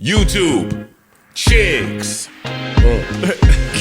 YouTube, chicks.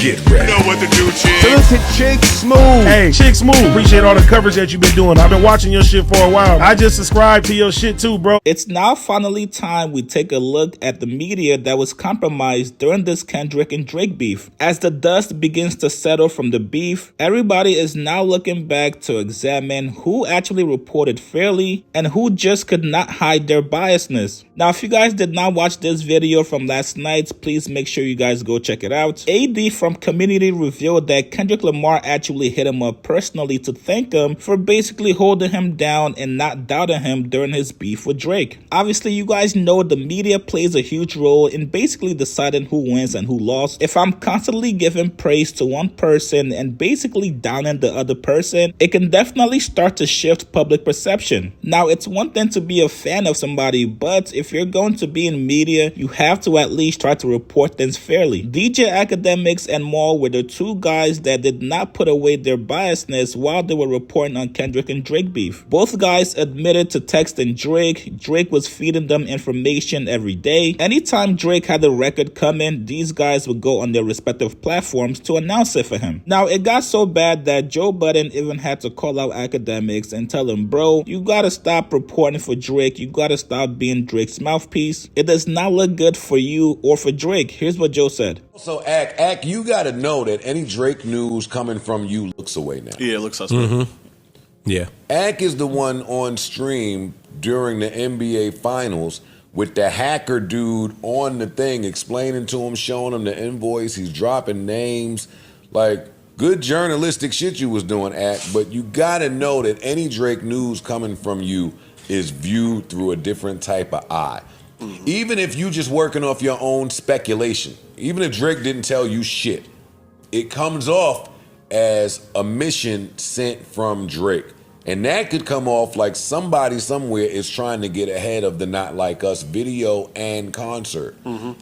Get ready. You know what to do, chicks. Listen, Chick Smooth. Hey, Chick Smooth. Appreciate all the coverage that you've been doing. I've been watching your shit for a while. I just subscribed to your shit too, bro. It's now finally time we take a look at the media that was compromised during this Kendrick and Drake beef. As the dust begins to settle from the beef, everybody is now looking back to examine who actually reported fairly and who just could not hide their biasness. Now, if you guys did not watch this video from last night, please make sure you guys go check it out. AD from Community revealed that Kendrick Lamar actually hit him up personally to thank him for basically holding him down and not doubting him during his beef with Drake. Obviously, you guys know the media plays a huge role in basically deciding who wins and who lost. If I'm constantly giving praise to one person and basically downing the other person, it can definitely start to shift public perception. Now, it's one thing to be a fan of somebody, but if you're going to be in media, you have to at least try to report things fairly. DJ Akademiks and Maul were the two guys that did not put away their biasness while they were reporting on Kendrick and Drake beef. Both guys admitted to texting Drake. Drake was feeding them information every day. Anytime Drake had a record coming, these guys would go on their respective platforms to announce it for him. Now, it got so bad that Joe Budden even had to call out Akademiks and tell him, bro, you gotta stop reporting for Drake. You gotta stop being Drake's mouthpiece. It does not look good for you or for Drake. Here's what Joe said. So, Ak, you got to know that any Drake news coming from you looks away now. Yeah, it looks suspect. Yeah. Ak is the one on stream during the NBA Finals with the hacker dude on the thing, explaining to him, showing him the invoice. He's dropping names. Like, good journalistic shit you was doing, Ak, but you got to know that any Drake news coming from you is viewed through a different type of eye. Even if you just working off your own speculation, even if Drake didn't tell you shit, it comes off as a mission sent from Drake. And that could come off like somebody somewhere is trying to get ahead of the Not Like Us video and concert.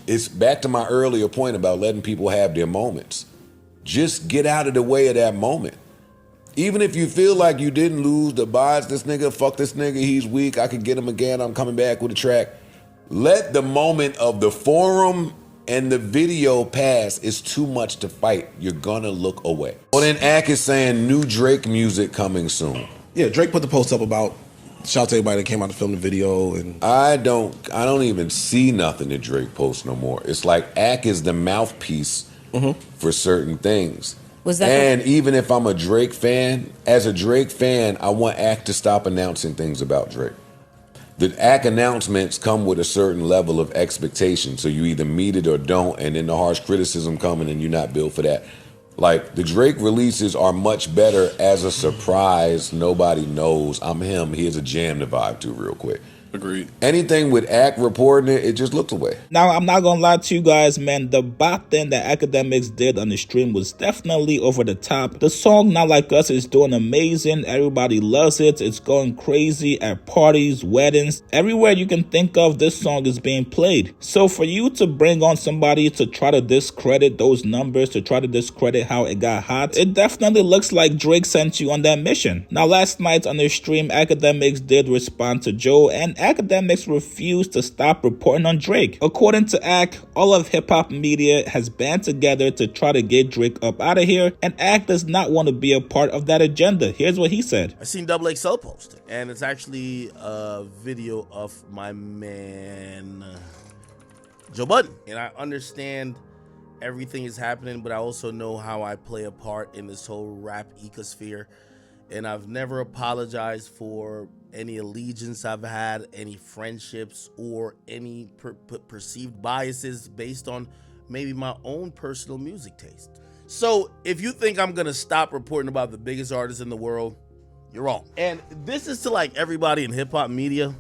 It's back to my earlier point about letting people have their moments. Just get out of the way of that moment. Even if you feel like you didn't lose the buys, this nigga, fuck this nigga, he's weak, I could get him again, I'm coming back with a track. Let the moment of the forum and the video pass. It's too much to fight. You're gonna look away. Well, then Ak is saying new Drake music coming soon. Yeah, Drake put the post up about shout out to everybody that came out to film the video, and I don't even see nothing that Drake posts no more. It's like Ak is the mouthpiece for certain things. Was that and even if I'm a Drake fan, as a Drake fan, I want Ak to stop announcing things about Drake. The Ak announcements come with a certain level of expectation, so you either meet it or don't, and then the harsh criticism coming and you're not built for that. Like, the Drake releases are much better as a surprise. Nobody knows I'm him. Here's a jam to vibe to real quick. Agreed. Anything with Ak reporting it, it just looks away. Now, I'm not gonna lie to you guys, man. The bot thing that Akademiks did on the stream was definitely over the top. The song Not Like Us is doing amazing. Everybody loves it. It's going crazy at parties, weddings. Everywhere you can think of, this song is being played. So for you to bring on somebody to try to discredit those numbers, to try to discredit how it got hot, it definitely looks like Drake sent you on that mission. Now, last night on the stream, Akademiks did respond to Joe, and Akademiks refused to stop reporting on Drake. According to Ak, all of hip-hop media has band together to try to get Drake up out of here, and Ak does not want to be a part of that agenda. Here's what he said. I seen XXL post it, and it's actually a video of my man Joe Budden. And I understand everything is happening, but I also know how I play a part in this whole rap ecosphere. And I've never apologized for any allegiance I've had, any friendships, or any perceived biases based on maybe my own personal music taste. So if you think I'm gonna stop reporting about the biggest artists in the world, you're wrong. And this is to like everybody in hip hop media.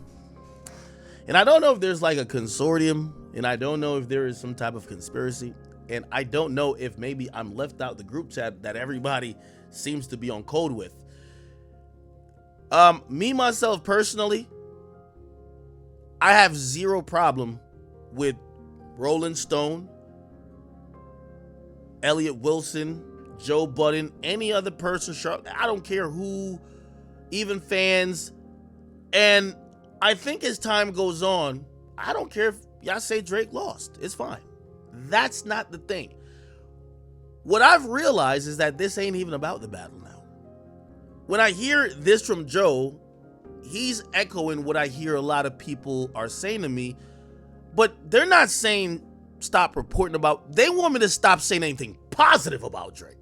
And I don't know if there's like a consortium, and I don't know if there is some type of conspiracy, and I don't know if maybe I'm left out the group chat that everybody seems to be on code with. Me, myself, personally, I have zero problem with Rolling Stone, Elliott Wilson, Joe Budden, any other person. I don't care who, even fans. And I think as time goes on, I don't care if y'all say Drake lost. It's fine. That's not the thing. What I've realized is that this ain't even about the battle now. When I hear this from Joe, he's echoing what I hear a lot of people are saying to me, but they're not saying stop reporting about, they want me to stop saying anything positive about Drake.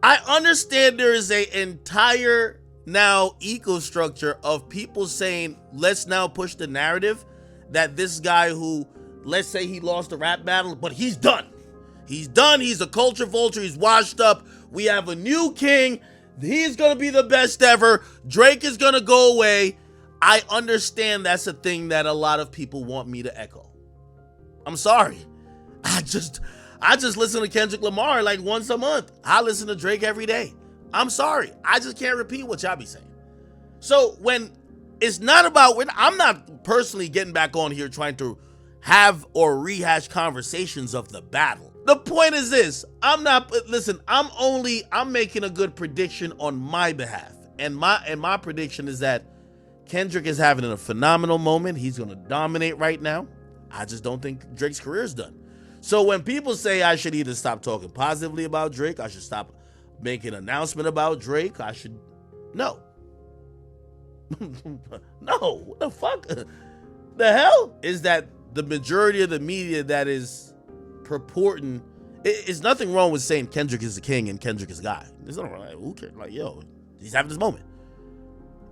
I understand there is an entire now eco-structure of people saying, let's now push the narrative that this guy who, let's say he lost the rap battle, but he's done. He's done. He's a culture vulture. He's washed up. We have a new king. He's going to be the best ever. Drake is going to go away. I understand that's a thing that a lot of people want me to echo. I'm sorry. I just listen to Kendrick Lamar like once a month. I listen to Drake every day. I'm sorry. I just can't repeat what y'all be saying. So when it's not about, I'm not personally getting back on here trying to have or rehash conversations of the battle. The point is this, I'm making a good prediction on my behalf. And my prediction is that Kendrick is having a phenomenal moment. He's going to dominate right now. I just don't think Drake's career is done. So when people say I should either stop talking positively about Drake, I should stop making an announcement about Drake, no. No, what the fuck? The hell is that the majority of the media that is purporting, it's nothing wrong with saying Kendrick is the king and Kendrick is the guy. There's nothing wrong. Like, who cares? Like, yo, he's having this moment.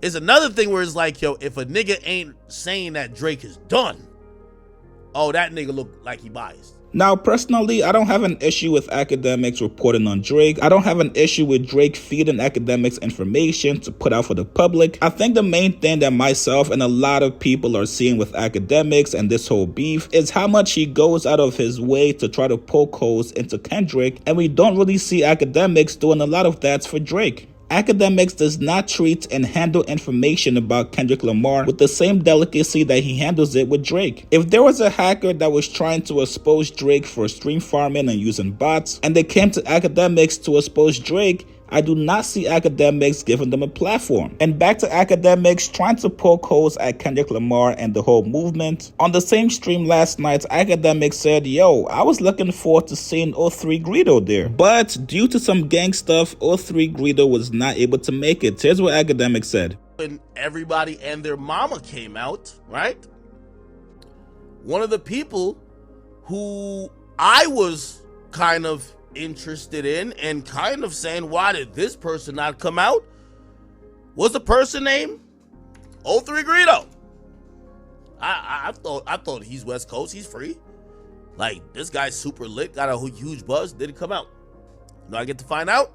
It's another thing where it's like, yo, if a nigga ain't saying that Drake is done, oh, that nigga look like he biased. Now, personally, I don't have an issue with Akademiks reporting on Drake. I don't have an issue with Drake feeding Akademiks information to put out for the public. I think the main thing that myself and a lot of people are seeing with Akademiks and this whole beef is how much he goes out of his way to try to poke holes into Kendrick, and we don't really see Akademiks doing a lot of that for Drake. Akademiks does not treat and handle information about Kendrick Lamar with the same delicacy that he handles it with Drake. If there was a hacker that was trying to expose Drake for stream farming and using bots, and they came to Akademiks to expose Drake, I do not see Akademiks giving them a platform. And back to Akademiks trying to poke holes at Kendrick Lamar and the whole movement. On the same stream last night, Akademiks said, yo, I was looking forward to seeing 03 Greedo there. But due to some gang stuff, 03 Greedo was not able to make it. Here's what Akademiks said. When everybody and their mama came out, right? One of the people who I was kind of interested in and kind of saying, why did this person not come out? What's the person name? 03 Greedo. I thought he's West Coast, he's free. Like, this guy's super lit, got a huge buzz, didn't come out. You know, I get to find out.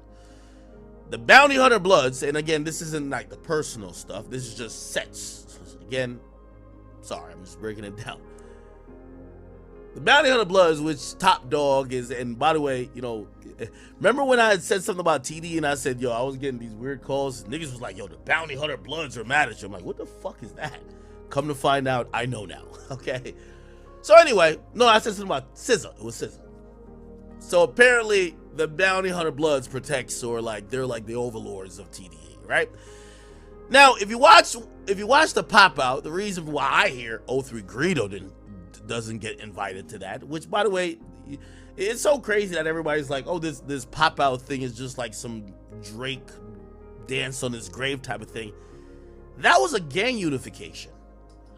The Bounty Hunter Bloods, and again, this isn't like the personal stuff, this is just sets. Again, sorry, I'm just breaking it down. The Bounty Hunter Bloods, which Top Dog is, and by the way, you know, remember when I had said something about TD and I said, yo, I was getting these weird calls? Niggas was like, yo, the Bounty Hunter Bloods are mad at you. I'm like, what the fuck is that? Come to find out, I know now, okay? So anyway, no, I said something about SZA. It was SZA. So apparently, the Bounty Hunter Bloods protects, or like, they're like the overlords of TDE, right? Now, if you watch the pop out, the reason why I hear 03 Greedo doesn't get invited to that, which by the way, it's so crazy that everybody's like, oh, this pop out thing is just like some Drake dance on his grave type of thing. That was a gang unification.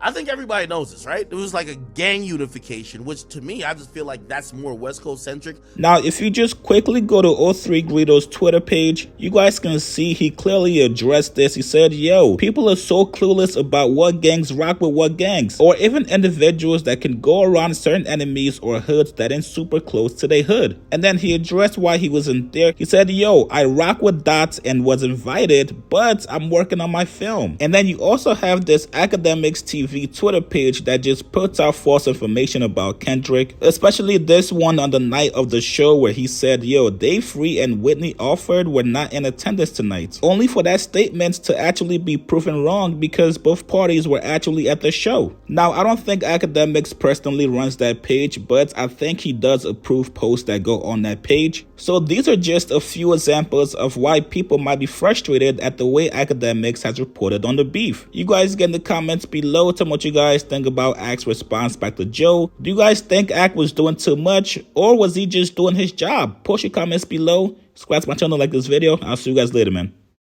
I think everybody knows this, right? It was like a gang unification, which to me, I just feel like that's more West Coast centric. Now, if you just quickly go to 03 Greedo's Twitter page, you guys can see he clearly addressed this. He said, yo, people are so clueless about what gangs rock with what gangs, or even individuals that can go around certain enemies or hoods that ain't super close to their hood. And then he addressed why he wasn't there. He said, yo, I rock with Dots and was invited, but I'm working on my film. And then you also have this Akademiks TV Twitter page that just puts out false information about Kendrick, especially this one on the night of the show where he said, yo, Dave Free and Whitney Alford were not in attendance tonight, only for that statement to actually be proven wrong because both parties were actually at the show. Now, I don't think Akademiks personally runs that page, but I think he does approve posts that go on that page. So these are just a few examples of why people might be frustrated at the way Akademiks has reported on the beef. You guys get in the comments below tell me what you guys think about Ak's response back to Joe. Do you guys think Ak was doing too much, or was he just doing his job? Post your comments below. Subscribe to my channel, like this video. I'll see you guys later, man.